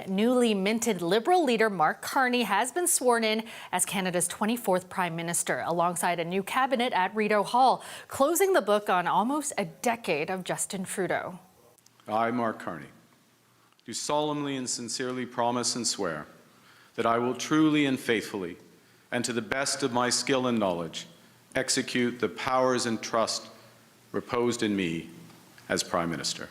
newly minted Liberal leader Mark Carney has been sworn in as Canada's 24th Prime Minister, alongside a new cabinet at Rideau Hall, closing the book on almost a decade of Justin Trudeau. I, Mark Carney, do solemnly and sincerely promise and swear that I will truly and faithfully, and to the best of my skill and knowledge, execute the powers and trust reposed in me as Prime Minister.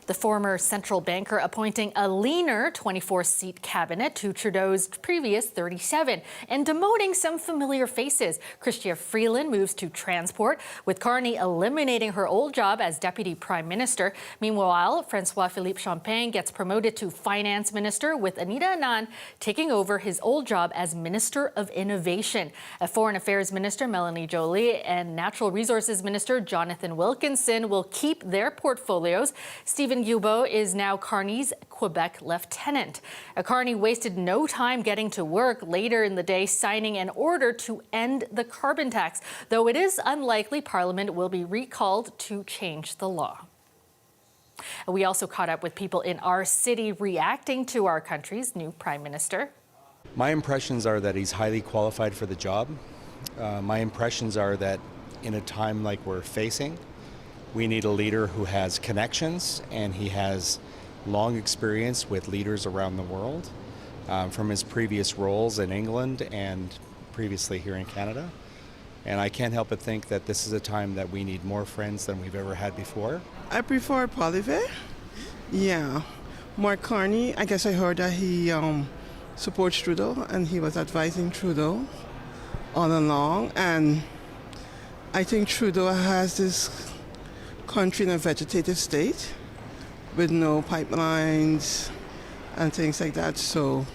The former central banker appointing a leaner 24-seat cabinet to Trudeau's previous 37 and demoting some familiar faces. Chrystia Freeland moves to transport, with Carney eliminating her old job as Deputy Prime Minister. Meanwhile, François-Philippe Champagne gets promoted to Finance Minister, with Anita Anand taking over his old job as Minister of Innovation. Foreign Affairs Minister Melanie Joly and Natural Resources Minister Jonathan Wilkinson will keep their portfolios. Stephen Guilbeault is now Carney's Quebec lieutenant. Carney wasted no time getting to work later in the day, signing an order to end the carbon tax, though it is unlikely Parliament will be recalled to change the law. We also caught up with people in our city reacting to our country's new Prime Minister. My impressions are that he's highly qualified for the job. My impressions are that in a time like we're facing, we need a leader who has connections, and he has long experience with leaders around the world from his previous roles in England and previously here in Canada. And I can't help but think that this is a time that we need more friends than we've ever had before. I prefer Poilievre. Yeah. Mark Carney, I guess I heard that he supports Trudeau, and he was advising Trudeau all along. And I think Trudeau has this country in a vegetative state with no pipelines and things like that. So,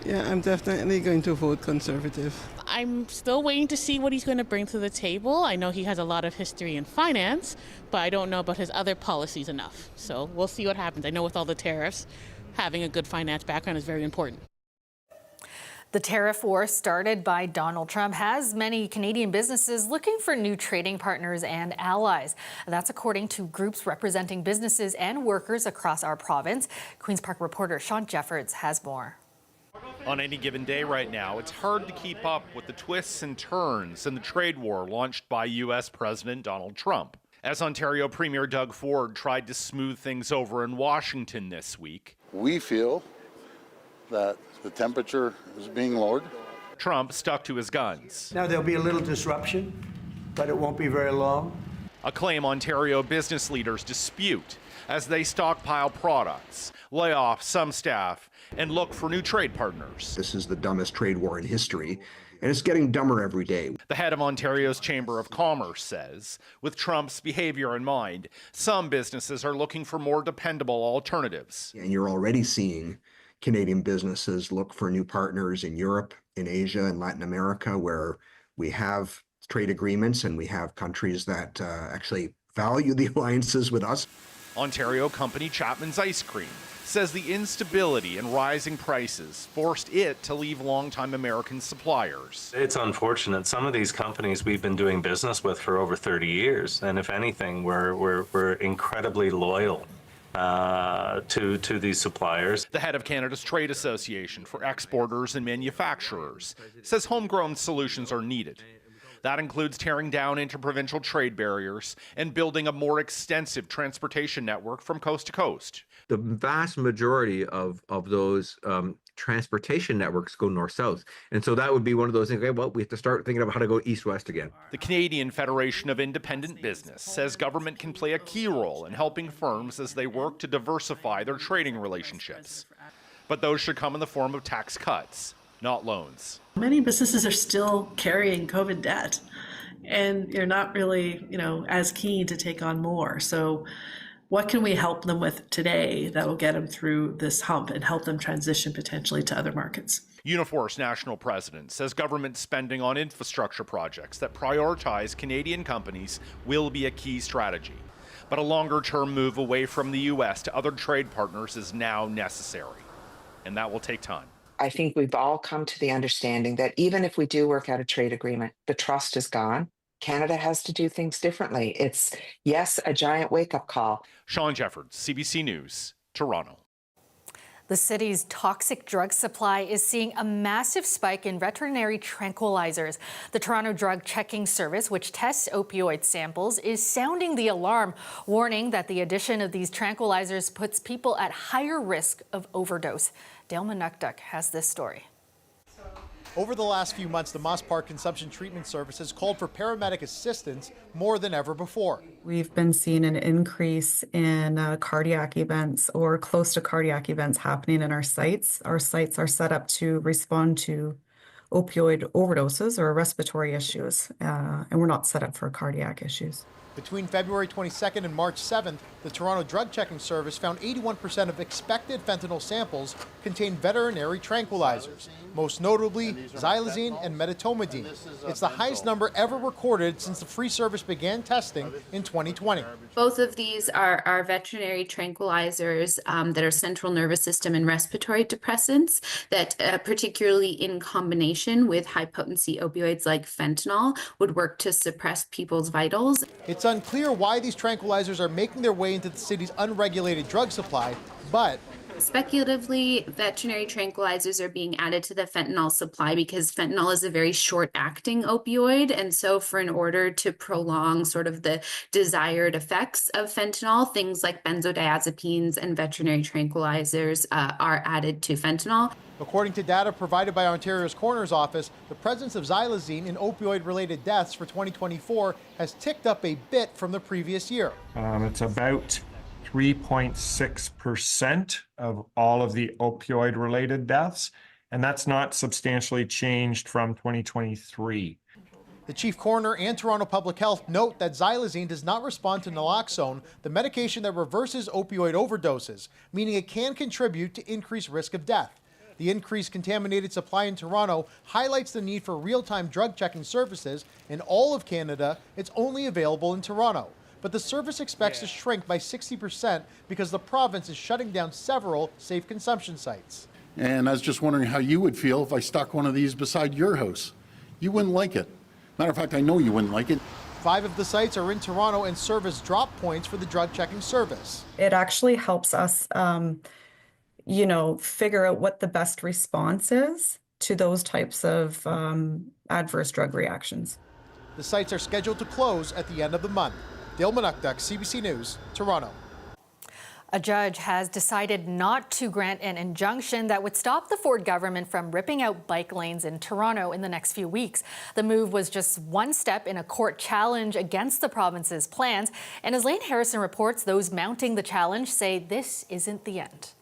yeah, I'm definitely going to vote Conservative. I'm still waiting to see what he's going to bring to the table. I know he has a lot of history in finance, but I don't know about his other policies enough. So we'll see what happens. I know with all the tariffs, having a good finance background is very important. The tariff war started by Donald Trump has many Canadian businesses looking for new trading partners and allies. That's according to groups representing businesses and workers across our province. Queen's Park reporter Sean Jeffords has more. On any given day right now, it's hard to keep up with the twists and turns in the trade war launched by U.S. President Donald Trump. As Ontario Premier Doug Ford tried to smooth things over in Washington this week, we feel that the temperature is being lowered. Trump stuck to his guns. Now there'll be a little disruption, but it won't be very long. A claim Ontario business leaders dispute as they stockpile products, lay off some staff, and look for new trade partners. This is the dumbest trade war in history, and it's getting dumber every day. The head of Ontario's Chamber of Commerce says, with Trump's behavior in mind, some businesses are looking for more dependable alternatives. And you're already seeing Canadian businesses look for new partners in Europe, in Asia, and Latin America, where we have trade agreements and we have countries that actually value the alliances with us. Ontario company Chapman's Ice Cream says the instability and rising prices forced it to leave longtime American suppliers. It's unfortunate. Some of these companies we've been doing business with for over 30 years, and if anything, we're incredibly loyal to these suppliers. The head of Canada's Trade Association for Exporters and Manufacturers says homegrown solutions are needed. That includes tearing down interprovincial trade barriers and building a more extensive transportation network from coast to coast. The vast majority of those transportation networks go north-south. And so that would be one of those things, okay, well, we have to start thinking about how to go east-west again. The Canadian Federation of Independent Business says government can play a key role in helping firms as they work to diversify their trading relationships. But those should come in the form of tax cuts, not loans. Many businesses are still carrying COVID debt, and you're not really, as keen to take on more. So what can we help them with today that will get them through this hump and help them transition potentially to other markets? Unifor's national president says government spending on infrastructure projects that prioritize Canadian companies will be a key strategy. But a longer-term move away from the U.S. to other trade partners is now necessary, and that will take time. I think we've all come to the understanding that even if we do work out a trade agreement, the trust is gone. Canada has to do things differently. It's, yes, a giant wake-up call. Sean Jeffords, CBC News, Toronto. The city's toxic drug supply is seeing a massive spike in veterinary tranquilizers. The Toronto Drug Checking Service, which tests opioid samples, is sounding the alarm, warning that the addition of these tranquilizers puts people at higher risk of overdose. Dale Manukduk has this story. Over the last few months, the Moss Park Consumption Treatment Service has called for paramedic assistance more than ever before. We've been seeing an increase in cardiac events or close to cardiac events happening in our sites. Our sites are set up to respond to opioid overdoses or respiratory issues, and we're not set up for cardiac issues. Between February 22nd and March 7th, the Toronto Drug Checking Service found 81% of expected fentanyl samples contained veterinary tranquilizers, most notably xylazine and medetomidine. It's the highest number ever recorded since the free service began testing in 2020. Both of these are veterinary tranquilizers that are central nervous system and respiratory depressants that, particularly in combination with high-potency opioids like fentanyl, would work to suppress people's vitals. It's unclear why these tranquilizers are making their way into the city's unregulated drug supply, but speculatively, veterinary tranquilizers are being added to the fentanyl supply because fentanyl is a very short-acting opioid. And so in order to prolong sort of the desired effects of fentanyl, things like benzodiazepines and veterinary tranquilizers are added to fentanyl. According to data provided by Ontario's Coroner's Office, the presence of xylazine in opioid-related deaths for 2024 has ticked up a bit from the previous year. It's about 3.6% of all of the opioid-related deaths, and that's not substantially changed from 2023. The chief coroner and Toronto Public Health note that xylazine does not respond to naloxone, the medication that reverses opioid overdoses, meaning it can contribute to increased risk of death. The increased contaminated supply in Toronto highlights the need for real-time drug checking services. In all of Canada, it's only available in Toronto. But the service expects to shrink by 60% because the province is shutting down several safe consumption sites. And I was just wondering how you would feel if I stuck one of these beside your house. You wouldn't like it. Matter of fact, I know you wouldn't like it. 5 of the sites are in Toronto and serve as drop points for the drug checking service. It actually helps us figure out what the best response is to those types of adverse drug reactions. The sites are scheduled to close at the end of the month. Dale Manukduk, CBC News, Toronto. A judge has decided not to grant an injunction that would stop the Ford government from ripping out bike lanes in Toronto in the next few weeks. The move was just one step in a court challenge against the province's plans. And as Lane Harrison reports, those mounting the challenge say this isn't the end.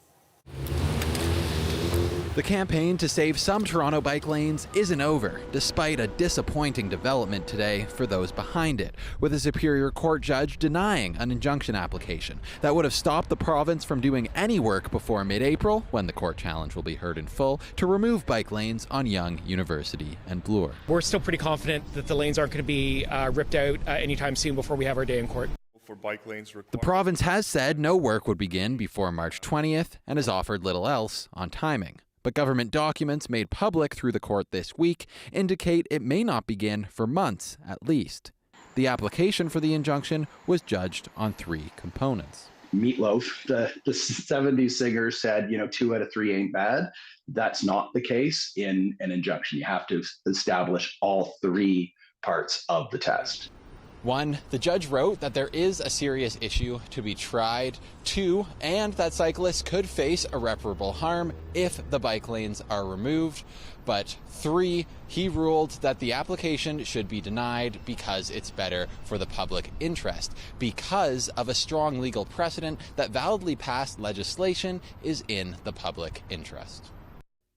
The campaign to save some Toronto bike lanes isn't over, despite a disappointing development today for those behind it, with a Superior Court judge denying an injunction application that would have stopped the province from doing any work before mid-April, when the court challenge will be heard in full, to remove bike lanes on Yonge, University and Bloor. We're still pretty confident that the lanes aren't going to be ripped out anytime soon before we have our day in court. For bike lanes the province has said no work would begin before March 20th and has offered little else on timing. But government documents made public through the court this week indicate it may not begin for months at least. The application for the injunction was judged on 3 components. Meatloaf, the 70s singer, said, 2 out of 3 ain't bad. That's not the case in an injunction. You have to establish all 3 parts of the test. 1, the judge wrote that there is a serious issue to be tried. 2, and that cyclists could face irreparable harm if the bike lanes are removed. But 3, he ruled that the application should be denied because it's better for the public interest, because of a strong legal precedent that validly passed legislation is in the public interest.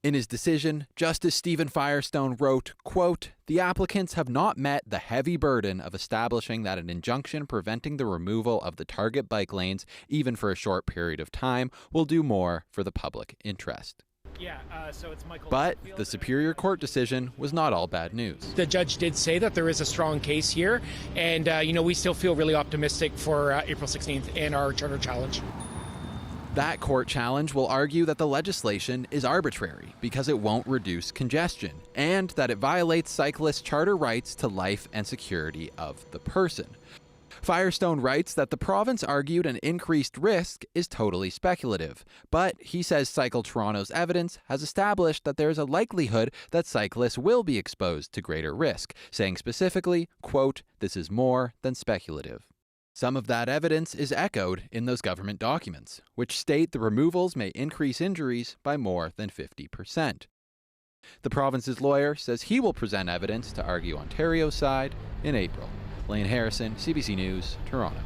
In his decision, Justice Stephen Firestone wrote, quote, "The applicants have not met the heavy burden of establishing that an injunction preventing the removal of the target bike lanes, even for a short period of time, will do more for the public interest." But the Superior Court decision was not all bad news. The judge did say that there is a strong case here, and we still feel really optimistic for April 16th and our charter challenge. That court challenge will argue that the legislation is arbitrary because it won't reduce congestion and that it violates cyclists' charter rights to life and security of the person. Firestone writes that the province argued an increased risk is totally speculative, but he says Cycle Toronto's evidence has established that there is a likelihood that cyclists will be exposed to greater risk, saying specifically, quote, "This is more than speculative." Some of that evidence is echoed in those government documents, which state the removals may increase injuries by more than 50%. The province's lawyer says he will present evidence to argue Ontario's side in April. Lane Harrison, CBC News, Toronto.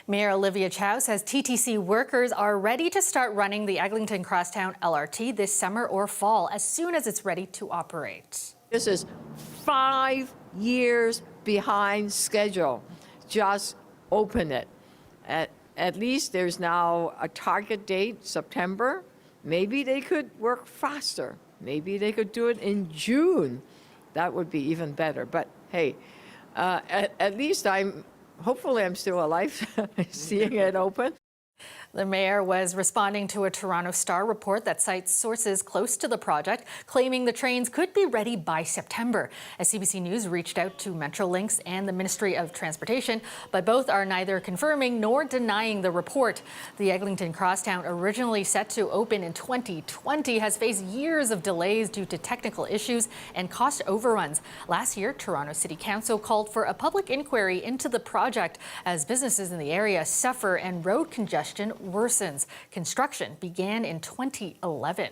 Mayor Olivia Chow says TTC workers are ready to start running the Eglinton Crosstown LRT this summer or fall as soon as it's ready to operate. This is 5 years behind schedule. Just open it. At least there's now a target date, September. Maybe they could work faster. Maybe they could do it in June. That would be even better. But hey, at least hopefully I'm still alive seeing it open. The mayor was responding to a Toronto Star report that cites sources close to the project, claiming the trains could be ready by September. As CBC News reached out to Metrolinx and the Ministry of Transportation, but both are neither confirming nor denying the report. The Eglinton Crosstown, originally set to open in 2020, has faced years of delays due to technical issues and cost overruns. Last year, Toronto City Council called for a public inquiry into the project as businesses in the area suffer and road congestion worsens. Construction began in 2011.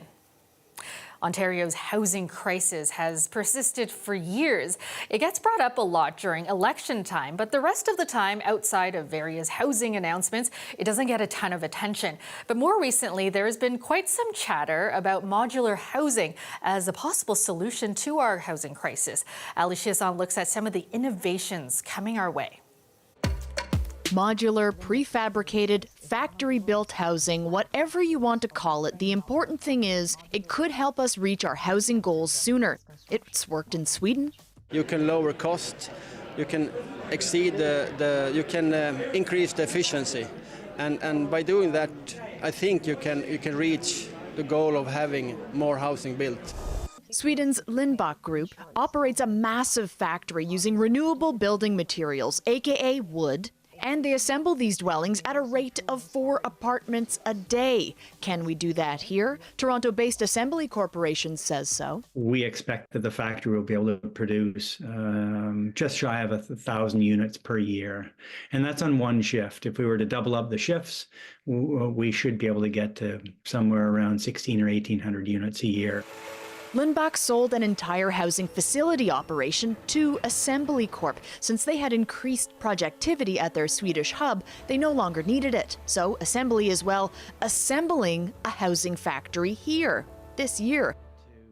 Ontario's housing crisis has persisted for years. It gets brought up a lot during election time, but the rest of the time, outside of various housing announcements, it doesn't get a ton of attention. But more recently, there has been quite some chatter about modular housing as a possible solution to our housing crisis. Ali Chiasson looks at some of the innovations coming our way. Modular, prefabricated, factory-built housing, whatever you want to call it, the important thing is it could help us reach our housing goals sooner. It's worked in Sweden. You can lower cost, you can exceed you can increase the efficiency, and by doing that, I think you can reach the goal of having more housing built. Sweden's Lindbach Group operates a massive factory using renewable building materials, aka wood. And they assemble these dwellings at a rate of 4 apartments a day. Can we do that here? Toronto-based Assembly Corporation says so. We expect that the factory will be able to produce just shy of 1,000 units per year. And that's on one shift. If we were to double up the shifts, we should be able to get to somewhere around 1,600 or 1,800 units a year. Lindbach sold an entire housing facility operation to Assembly Corp. Since they had increased projectivity at their Swedish hub, they no longer needed it. So Assembly is, well, assembling a housing factory here this year.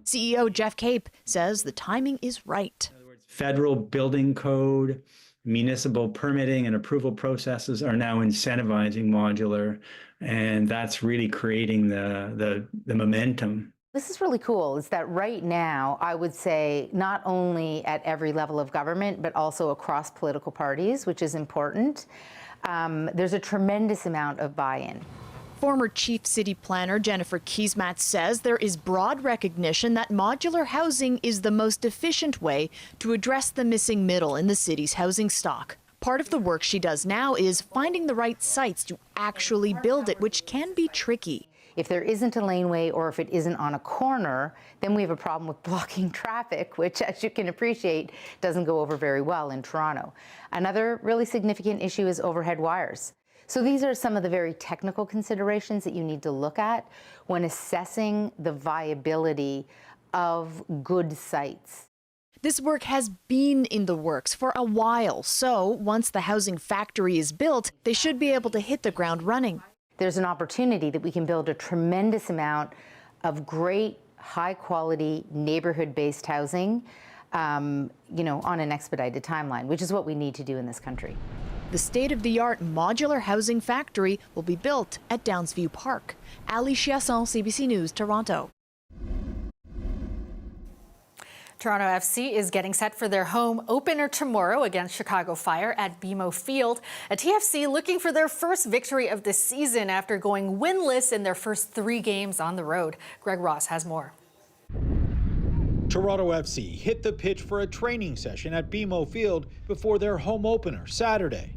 CEO Jeff Cape says the timing is right. Federal building code, municipal permitting and approval processes are now incentivizing modular, and that's really creating the momentum. This is really cool, is that right now, I would say not only at every level of government, but also across political parties, which is important, there's a tremendous amount of buy-in. Former Chief City Planner Jennifer Kiesmat says there is broad recognition that modular housing is the most efficient way to address the missing middle in the city's housing stock. Part of the work she does now is finding the right sites to actually build it, which can be tricky. If there isn't a laneway or if it isn't on a corner, then we have a problem with blocking traffic, which, as you can appreciate, doesn't go over very well in Toronto. Another really significant issue is overhead wires. So these are some of the very technical considerations that you need to look at when assessing the viability of good sites. This work has been in the works for a while, so once the housing factory is built, they should be able to hit the ground running. There's an opportunity that we can build a tremendous amount of great, high-quality, neighborhood-based housing, on an expedited timeline, which is what we need to do in this country. The state-of-the-art modular housing factory will be built at Downsview Park. Ali Chiasson, CBC News, Toronto. Toronto FC is getting set for their home opener tomorrow against Chicago Fire at BMO Field. A TFC looking for their first victory of the season after going winless in their first 3 games on the road. Greg Ross has more. Toronto FC hit the pitch for a training session at BMO Field before their home opener Saturday.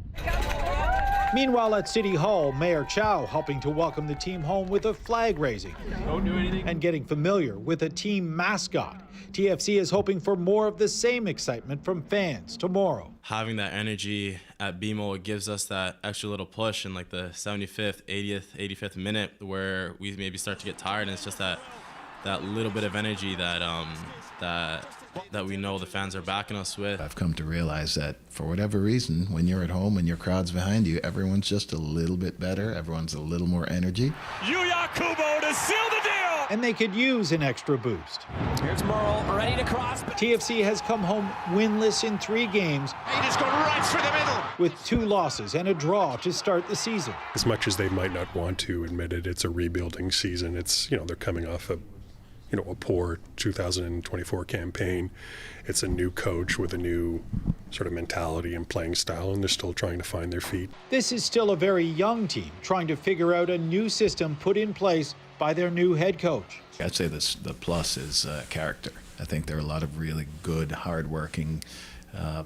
Meanwhile, at City Hall, Mayor Chow helping to welcome the team home with a flag raising. Don't do anything. And getting familiar with a team mascot. TFC is hoping for more of the same excitement from fans tomorrow. Having that energy at BMO, it gives us that extra little push in like the 75th, 80th, 85th minute where we maybe start to get tired, and it's just that little bit of energy that we know the fans are backing us with. I've come to realize that for whatever reason, when you're at home and your crowd's behind you, everyone's just a little bit better. Everyone's a little more energy. Yuya Kubo to seal the deal! And they could use an extra boost. Here's Merle, ready to cross. TFC has come home winless in 3 games. He just gone right through the middle. With 2 losses and a draw to start the season. As much as they might not want to admit it, it's a rebuilding season. It's, they're coming off a poor 2024 campaign. It's a new coach with a new sort of mentality and playing style, and they're still trying to find their feet. This is still a very young team trying to figure out a new system put in place by their new head coach. I'd say the plus is character. I think there are a lot of really good, hardworking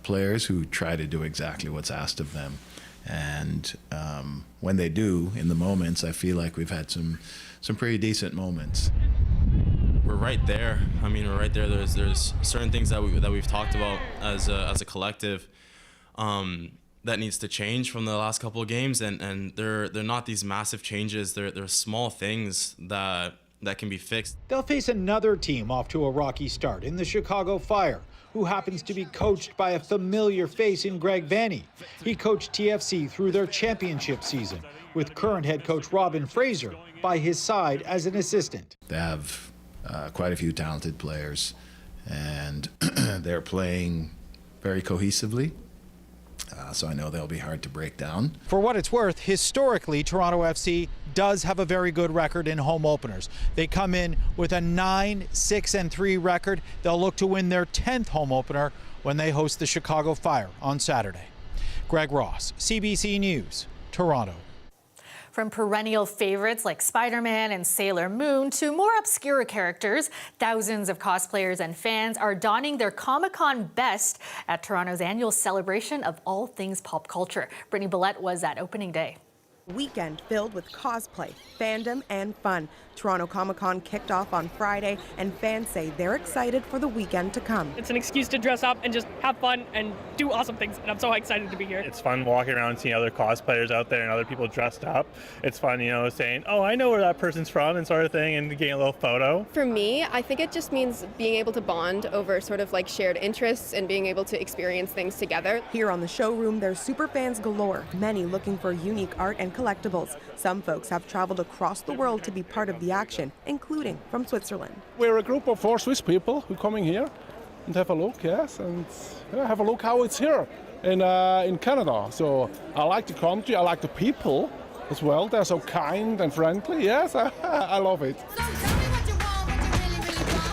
players who try to do exactly what's asked of them. And when they do, in the moments, I feel like we've had some pretty decent moments. We're right there. I mean, we're right there. There's certain things that we've talked about as a collective that needs to change from the last couple of games, and they're not these massive changes. They're small things that can be fixed. They'll face another team off to a rocky start in the Chicago Fire, who happens to be coached by a familiar face in Greg Vanney. He coached TFC through their championship season, with current head coach Robin Fraser by his side as an assistant. They have quite a few talented players, and they're playing very cohesively. So I know they'll be hard to break down. For what it's worth, historically, Toronto FC does have a very good record in home openers. They come in with a 9-6-3 record. They'll look to win their 10th home opener when they host the Chicago Fire on Saturday. Greg Ross, CBC News, Toronto. From perennial favorites like Spider-Man and Sailor Moon to more obscure characters, thousands of cosplayers and fans are donning their Comic-Con best at Toronto's annual celebration of all things pop culture. Brittany Billette was at opening day. Weekend filled with cosplay, fandom, and fun. Toronto Comic-Con kicked off on Friday, and fans say they're excited for the weekend to come. It's an excuse to dress up and just have fun and do awesome things, and I'm so excited to be here. It's fun walking around and seeing other cosplayers out there and other people dressed up. It's fun, saying, oh, I know where that person's from and sort of thing, and getting a little photo. For me, I think it just means being able to bond over sort of like shared interests and being able to experience things together. Here on the showroom, there's super fans galore, many looking for unique art and collectibles. Some folks have traveled across the world to be part of the action, including from Switzerland. We're a group of 4 Swiss people who are coming here and have a look, yes, and have a look how it's here in Canada. So I like the country, I like the people as well. They're so kind and friendly. Yes, I love it.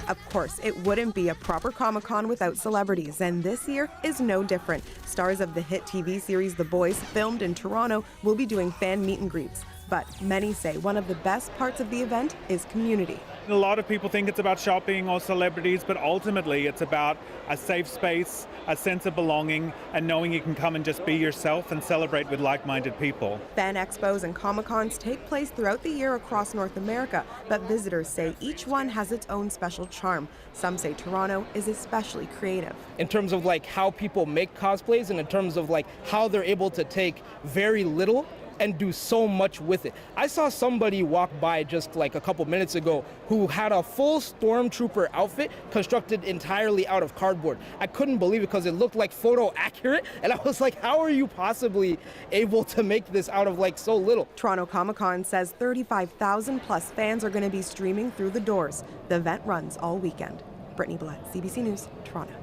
Of course, it wouldn't be a proper Comic-Con without celebrities, and this year is no different. Stars of the hit TV series The Boys, filmed in Toronto, will be doing fan meet and greets. But many say one of the best parts of the event is community. A lot of people think it's about shopping or celebrities, but ultimately it's about a safe space, a sense of belonging, and knowing you can come and just be yourself and celebrate with like-minded people. Fan expos and Comic-Cons take place throughout the year across North America, but visitors say each one has its own special charm. Some say Toronto is especially creative. In terms of like how people make cosplays and in terms of like how they're able to take very little and do so much with it. I saw somebody walk by just like a couple minutes ago who had a full stormtrooper outfit constructed entirely out of cardboard. I couldn't believe it because it looked like photo accurate, and I was like, how are you possibly able to make this out of like so little? Toronto Comic-Con says 35,000 plus fans are going to be streaming through the doors. The event runs all weekend. Brittany Billette, CBC News, Toronto.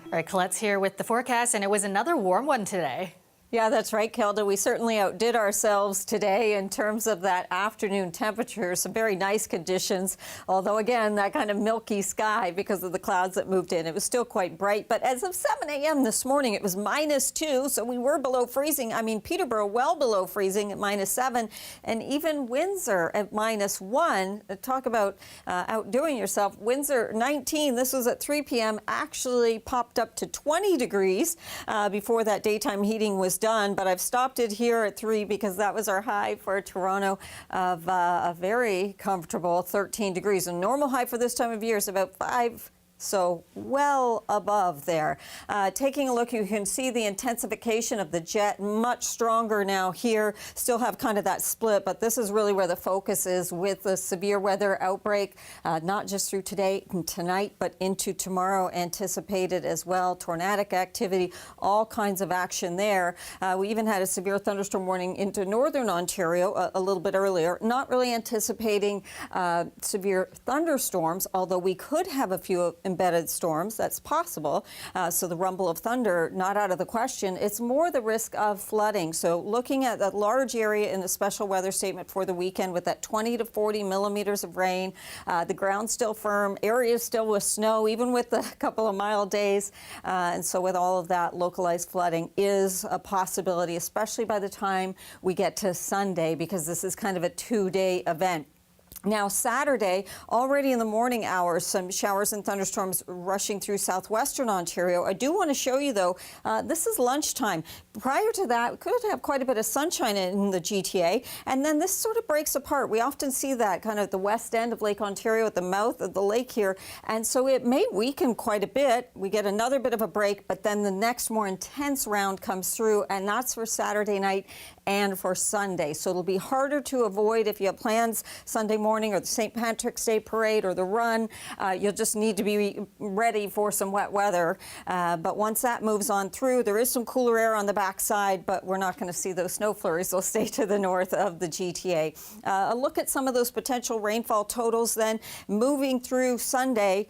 All right, Colette's here with the forecast, and it was another warm one today. Yeah, that's right, Kelda. We certainly outdid ourselves today in terms of that afternoon temperature. Some very nice conditions, although, again, that kind of milky sky because of the clouds that moved in. It was still quite bright. But as of 7 a.m. this morning, it was -2, so we were below freezing. I mean, Peterborough well below freezing at -7, and even Windsor at -1. Talk about outdoing yourself. Windsor 19, this was at 3 p.m., actually popped up to 20 degrees before that daytime heating was done, but I've stopped it here at 3 because that was our high for Toronto of a very comfortable 13 degrees. A normal high for this time of year is about 5. So well above there. Taking a look, you can see the intensification of the jet much stronger now here. Still have kind of that split, but this is really where the focus is with the severe weather outbreak, not just through today and tonight, but into tomorrow anticipated as well. Tornadic activity, all kinds of action there. We even had a severe thunderstorm warning into northern Ontario a little bit earlier. Not really anticipating severe thunderstorms, although we could have a few embedded storms. That's possible. So the rumble of thunder, not out of the question. It's more the risk of flooding. So looking at that large area in the special weather statement for the weekend with that 20 to 40 millimeters of rain, the ground still firm, areas still with snow, even with a couple of mild days. And so with all of that, localized flooding is a possibility, especially by the time we get to Sunday, because this is kind of a 2-day event. Now, Saturday, already in the morning hours, some showers and thunderstorms rushing through southwestern Ontario. I do want to show you, though, this is lunchtime. Prior to that, we could have quite a bit of sunshine in the GTA, and then this sort of breaks apart. We often see that kind of at the west end of Lake Ontario, at the mouth of the lake here, and so it may weaken quite a bit. We get another bit of a break, but then the next more intense round comes through, and that's for Saturday night and for Sunday. So it'll be harder to avoid if you have plans Sunday morning or the St. Patrick's Day parade or the run. You'll just need to be ready for some wet weather. But once that moves on through, there is some cooler air on the backside, but we're not going to see those snow flurries. They'll stay to the north of the GTA. A look at some of those potential rainfall totals then. Moving through Sunday,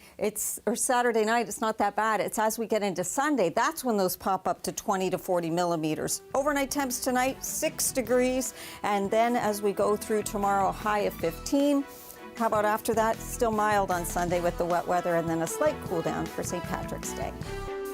or Saturday night, it's not that bad. It's as we get into Sunday, that's when those pop up to 20 to 40 millimeters. Overnight temps tonight, 6 degrees, and then as we go through tomorrow, a high of 15. How about after that? Still mild on Sunday with the wet weather, and then a slight cool down for St. Patrick's Day.